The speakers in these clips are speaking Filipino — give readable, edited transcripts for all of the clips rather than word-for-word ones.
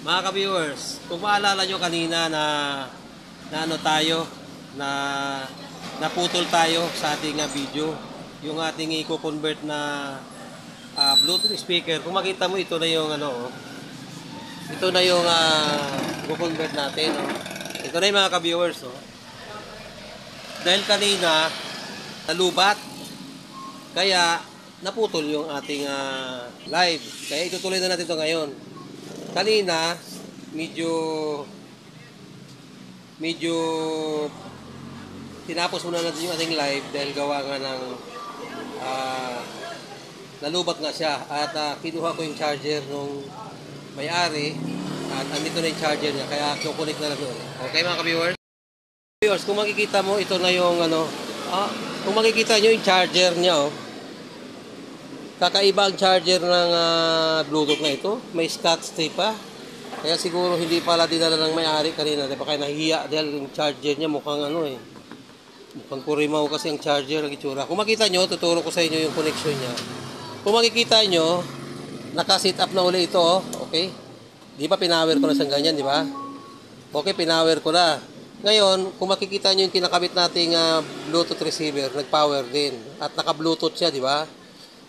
Mga ka-viewers, kung maalala nyo kanina na ano tayo, na naputol tayo sa ating video, yung ating i-convert na Bluetooth speaker. Kung makita mo, ito na yung ano, ito na yung i-convert natin. Oh. Ito na yung mga ka-viewers. Oh. Dahil kanina, nalubat, kaya naputol yung ating live. Kaya itutuloy na natin ito ngayon. Kanina, medyo tinapos muna natin yung ating live dahil gawa nga ng nalubat nga siya at kinuha ko yung charger nung may-ari at andito na yung charger niya kaya kukunik na natin. Okay mga ka-viewers? Viewers, kung makikita mo ito na yung ano, kung makikita nyo yung charger niya, oh. Kakaiba ang charger ng Bluetooth na ito. May Scotch tape pa. Kaya siguro hindi pala dinala ng may-ari kanina. Diba kaya nahihiya dahil yung charger niya mukhang ano eh. Mukhang kurimaw kasi ang charger ang itsura. Kung makita nyo, tuturo ko sa inyo yung connection niya. Kung makikita nyo, naka-sit up na uli ito. Oh. Okay? Di ba pinower ko na siyang ganyan, di ba? Okay, pinower ko na. Ngayon, kung makikita nyo yung kinakabit nating Bluetooth receiver, nag-power din. At naka-Bluetooth siya, di ba?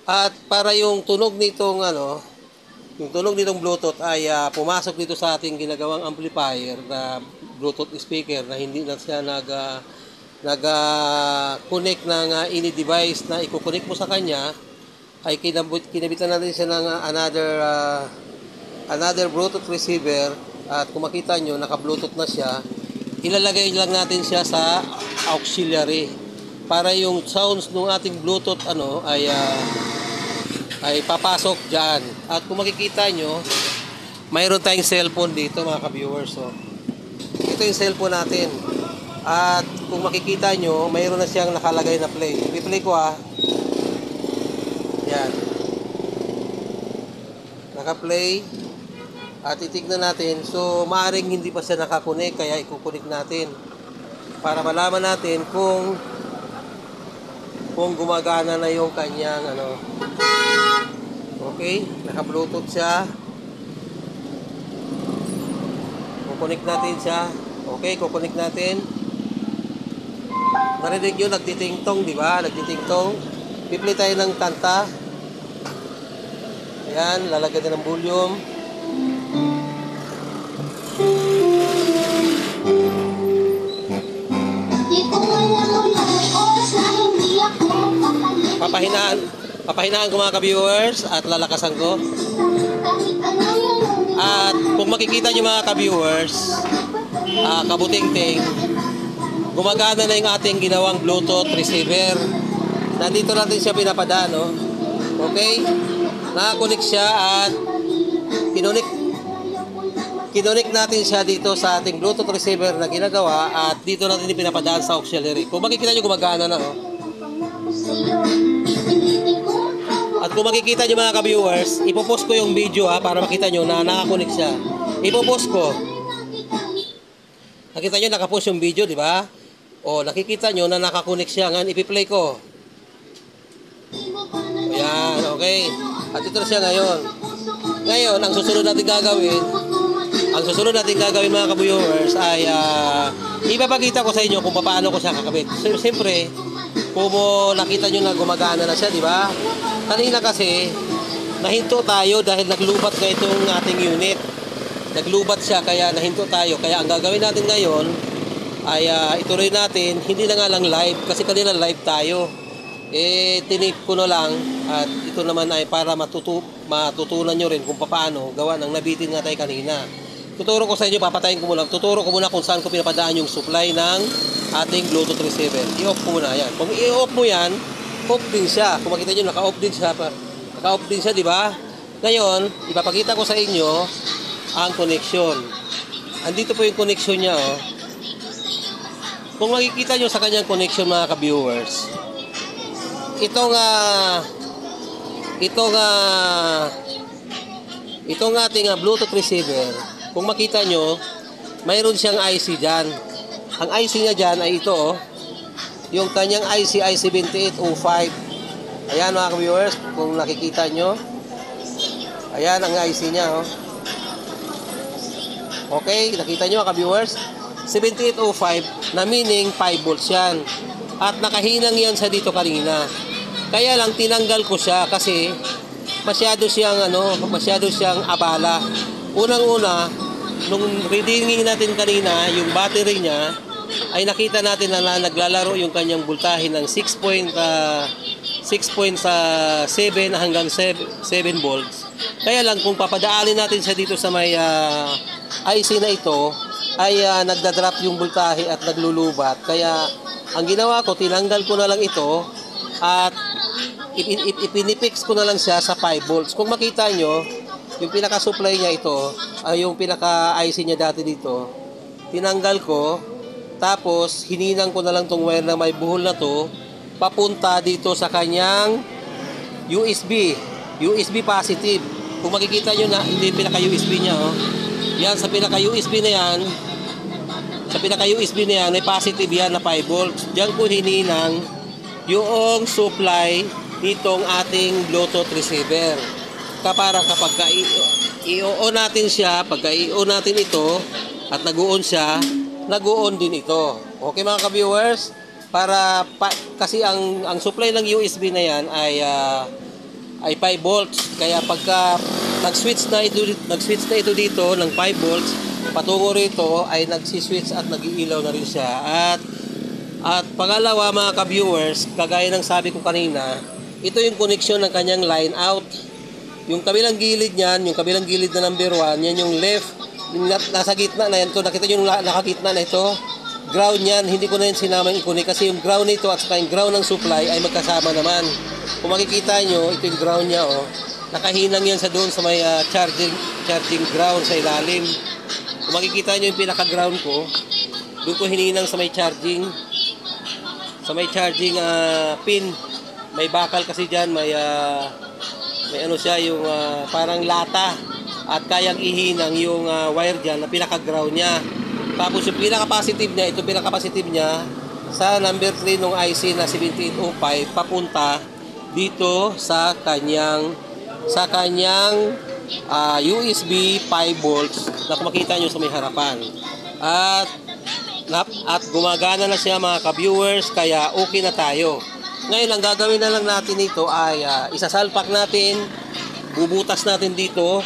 At para yung tunog nitong yung tunog nitong Bluetooth ay pumasok dito sa ating ginagawang amplifier na Bluetooth speaker na hindi na siya nag-connect ng any device na i-connect mo sa kanya, ay kinabitan natin siya ng another Bluetooth receiver. At kung makita nyo, naka-Bluetooth na siya, ilalagay lang natin siya sa auxiliary para yung sounds ng ating Bluetooth ay papasok dyan. At kung makikita nyo, mayroon tayong cellphone dito mga ka-viewers. So, ito yung cellphone natin. At kung makikita nyo, mayroon na siyang nakalagay na play. I-play ko Yan. Naka-play. At titignan natin. So, maaaring hindi pa siya nakakunik, kaya ikukunik natin. Para malaman natin kung gumagana na yung kanyang okay, naka-Bluetooth siya. Kukunik natin siya. Okay, kukunik natin. Narinig nyo, nagtitingtong, di ba? Nagtitingtong. Pipili tayo ng kanta. Ayan, lalagyan din ng volume. Papahinaan ko mga ka-viewers at lalakasan ko. At kung makikita nyo mga ka-viewers, kabuting-ting, gumagana na yung ating ginawang Bluetooth receiver. Nandito natin siya pinapadaan, no? Okay? Nakakunik siya at kinunik natin siya dito sa ating Bluetooth receiver na ginagawa at dito natin pinapadaan sa auxiliary. Kung makikita nyo, gumagana na, no? At kung makikita nyo mga ka-viewers, ipopost ko yung video para makita nyo na nakakunik siya. Ipopost ko. Nakita nyo, nakapost yung video, di ba? O, nakikita nyo na nakakunik siya. Ngayon, ipi-play ko. Ayan, okay. At ito na siya ngayon. Ngayon, ang susunod natin gagawin mga ka-viewers ay ipapakita ko sa inyo kung paano ko siya kakabit. So, siyempre, kung nakita nyo na gumagana na siya, di ba? Kanina kasi, nahinto tayo dahil naglubat na itong ating unit. Naglubat siya, kaya nahinto tayo. Kaya ang gagawin natin ngayon ay ituloy natin, hindi na nga lang live, kasi kanina live tayo. Tinip ko na lang, at ito naman ay para matutunan nyo rin kung paano gawa ng nabitin nga tayo kanina. Tuturo ko sa inyo, papatayin ko muna. Tuturo ko muna kung saan ko pinapadaan yung supply ng ating Bluetooth receiver. I-off ko muna yan. Kung i-off mo yan, off din siya. Kung makita nyo, naka-off din siya. Naka-off din siya, di ba? Ngayon, ipapakita ko sa inyo ang connection. Andito po yung connection niya, oh. Kung makikita nyo sa kanyang connection, mga ka-viewers, itong ating Bluetooth receiver, kung makita nyo, mayroon siyang IC dyan. Ang IC niya dyan ay ito, oh. Yung kanyang IC ay 7805. Ayan mga viewers, kung nakikita nyo. Ayan ang IC niya, oh. Okay, nakita nyo mga ka-viewers? 7805 na meaning 5 volts yan. At nakahinang yan sa dito kanina. Kaya lang tinanggal ko siya kasi masyado siyang abala. Unang-una, nung reading natin kanina, yung battery niya ay nakita natin na naglalaro yung kanyang voltahe ng 6.7 hanggang 7 volts. Kaya lang kung papadaanin natin siya dito sa may IC na ito ay nagdadrop yung voltahe at naglulubat. Kaya ang ginawa ko, tinanggal ko na lang ito at ipinipix ko na lang siya sa 5 volts. Kung makita nyo, yung pinaka-supply niya ito, yung pinaka-IC niya dati dito, tinanggal ko, tapos hininang ko na lang tong wire na may buhol na to, papunta dito sa kanyang USB positive. Kung makikita nyo na, hindi pinaka-USB niya, oh. Yan, sa pinaka-USB na yan, may positive yan na 5 volts. Diyan ko hininang yung supply nitong ating Bluetooth receiver. Para kapag i-on natin siya, pagka i-on natin ito at nag-on siya, nag-on din ito. Okay mga ka-viewers? Kasi ang supply ng USB na yan ay 5 volts. Kaya pagka nag-switch na ito dito ng 5 volts, patungo rito ay nagsi-switch at nag-iilaw na rin siya. At pangalawa mga ka-viewers, kagaya ng sabi ko kanina, ito yung connection ng kanyang line out. Yung kabilang gilid niyan, yung kabilang gilid na number 1, yan yung left, nasa gitna na yan. Ito, nakita nyo yung nakagitna na ito, ground yan, hindi ko na yan sinamang i-connect kasi yung ground nito at saka yung ground ng supply ay magkasama naman. Kung makikita nyo, ito yung ground niya, oh. Nakahinang yan sa doon sa may charging ground sa ilalim. Kung makikita nyo yung pinaka-ground ko, doon ko hininang sa may charging pin. May bakal kasi dyan, may ano siya, yung parang lata. At kayang ihinang yung wire dyan na pinaka-ground niya. Tapos yung pinaka-positive niya, ito pinaka-positive niya, sa number 3 ng IC na 7805, papunta dito sa kanyang USB 5 volts na kung makita nyo sa may harapan. At gumagana na siya mga ka-viewers, kaya okay na tayo. Ngayon, ang gagawin na lang natin dito ay isasalpak natin, bubutas natin dito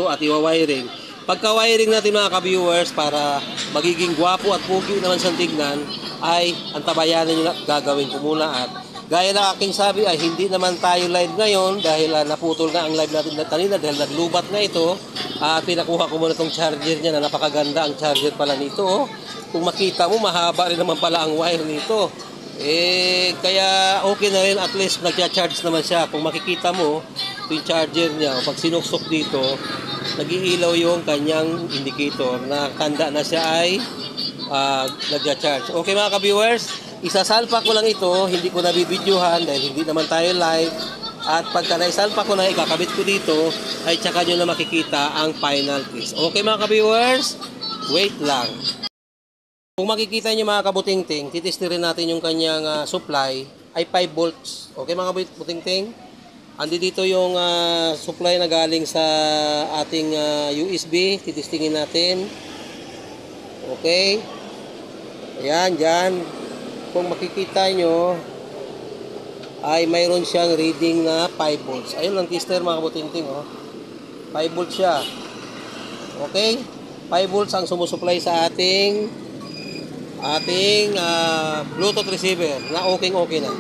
at iwa-wiring. Pagka-wiring natin mga ka-viewers, para magiging gwapo at pugi naman siyang tignan, ay antabayanan nyo na, gagawin ko muna. At gaya na aking sabi ay hindi naman tayo live ngayon dahil naputol na ang live natin kanina dahil naglubat na ito. Pinakuha ko muna itong charger niya na napakaganda ang charger pala nito. Oh. Kung makita mo, mahaba rin naman pala ang wire nito. Kaya okay na rin, at least nagcha-charge naman siya. Kung makikita mo, yung charger niya, pag sinuksok dito, nag-iilaw yung kanyang indicator na tanda na siya ay nagcha-charge. Okay mga ka-viewers, isasalpak ko lang ito, hindi ko nabibidyohan dahil hindi naman tayo live. At pagka naisalpak ko na, ikakabit ko dito, ay tsaka nyo na makikita ang final piece. Okay mga ka-viewers, wait lang. Kung makikita nyo mga kabutingting, titestirin natin yung kanyang supply ay 5 volts. Okay mga kabutingting? Andi dito yung supply na galing sa ating USB. Titestingin natin. Okay. Ayan, dyan. Kung makikita nyo, ay mayroon siyang reading na 5 volts. Ayun ang tester mga kabutingting. Oh. 5 volts siya. Okay. 5 volts ang sumusupply sa ating Bluetooth receiver na okay na.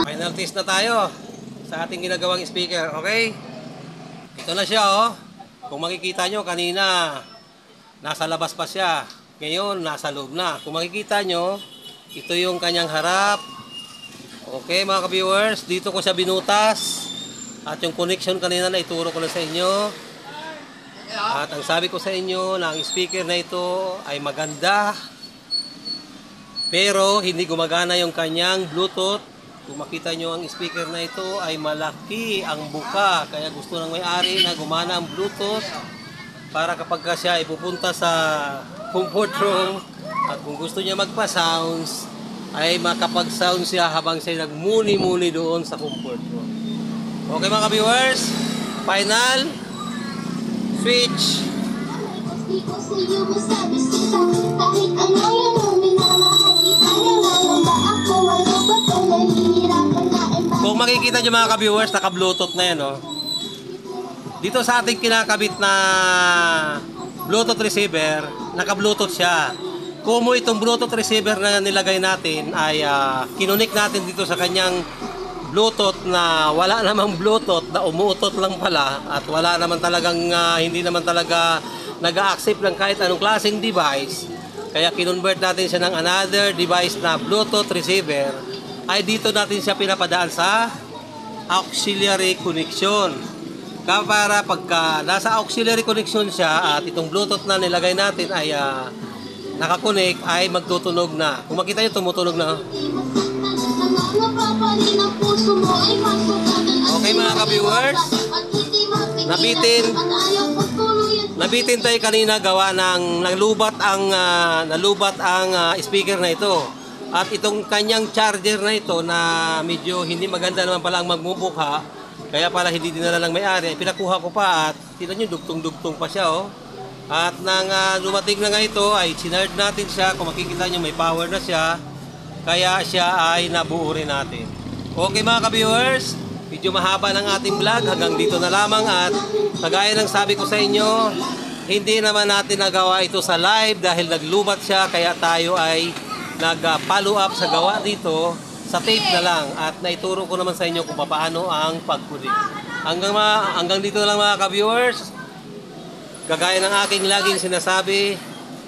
Final test na tayo sa ating ginagawang speaker, okay? Ito na siya, oh. Kung makikita nyo, kanina nasa labas pa siya. Ngayon, nasa loob na. Kung makikita nyo, ito yung kanyang harap. Okay, mga ka-viewers, dito ko siya binutas. At yung connection kanina na ituro ko na sa inyo. At ang sabi ko sa inyo na ang speaker na ito ay maganda. Pero hindi gumagana yung kanyang Bluetooth. Kung makita nyo ang speaker na ito ay malaki ang buka. Kaya gusto ng may-ari na gumana ang Bluetooth. Para kapag siya ipupunta sa comfort room at kung gusto niya magpa-sounds, ay makapag-sound siya habang siya nagmuni-muni doon sa comfort room. Okay mga ka-viewers, final switch. Kung makikita nyo mga ka-viewers, naka-bluetooth na yan, oh. Dito sa ating kinakabit na Bluetooth receiver, naka-Bluetooth siya. Kung itong Bluetooth receiver na nilagay natin ay kinunik natin dito sa kanyang Bluetooth na wala namang Bluetooth, na umuutot lang pala at wala naman talagang hindi naman talaga nag-accept ng kahit anong klaseng device. Kaya kinonvert natin siya ng another device na Bluetooth receiver, ay dito natin siya pinapadaan sa auxiliary connection. Para pagka nasa auxiliary connection siya at itong Bluetooth na nilagay natin ay nakakonek, ay magtutunog na. Kung makita nyo, tumutunog na. Okay mga ka-viewers, nabitin tayo kanina gawa ng nalubat ang speaker na ito. At itong kanyang charger na ito na medyo hindi maganda naman pala ang magmumukha, kaya pala hindi dinala ng may-ari, pinakuha ko pa at tingnan nyo, dugtong-dugtong pa siya, oh. At nang lumating na nga ito ay sinard natin siya. Kung makikita nyo, may power na siya, kaya siya ay nabuo rin natin. Okay mga ka-viewers, medyo mahaba ng ating vlog, hanggang dito na lamang. At kagaya ng sabi ko sa inyo, hindi naman natin nagawa ito sa live dahil naglubat siya, kaya tayo ay nag-follow up sa gawa dito sa tape na lang, at naituro ko naman sa inyo kung paano ang pagkulik. Hanggang dito na lang mga ka-viewers. Kagaya ng aking laging sinasabi,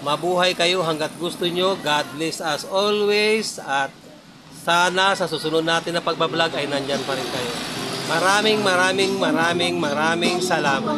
mabuhay kayo hanggat gusto nyo. God bless us always, at sana sa susunod natin na pagbablog ay nandyan pa rin kayo. Maraming salamat.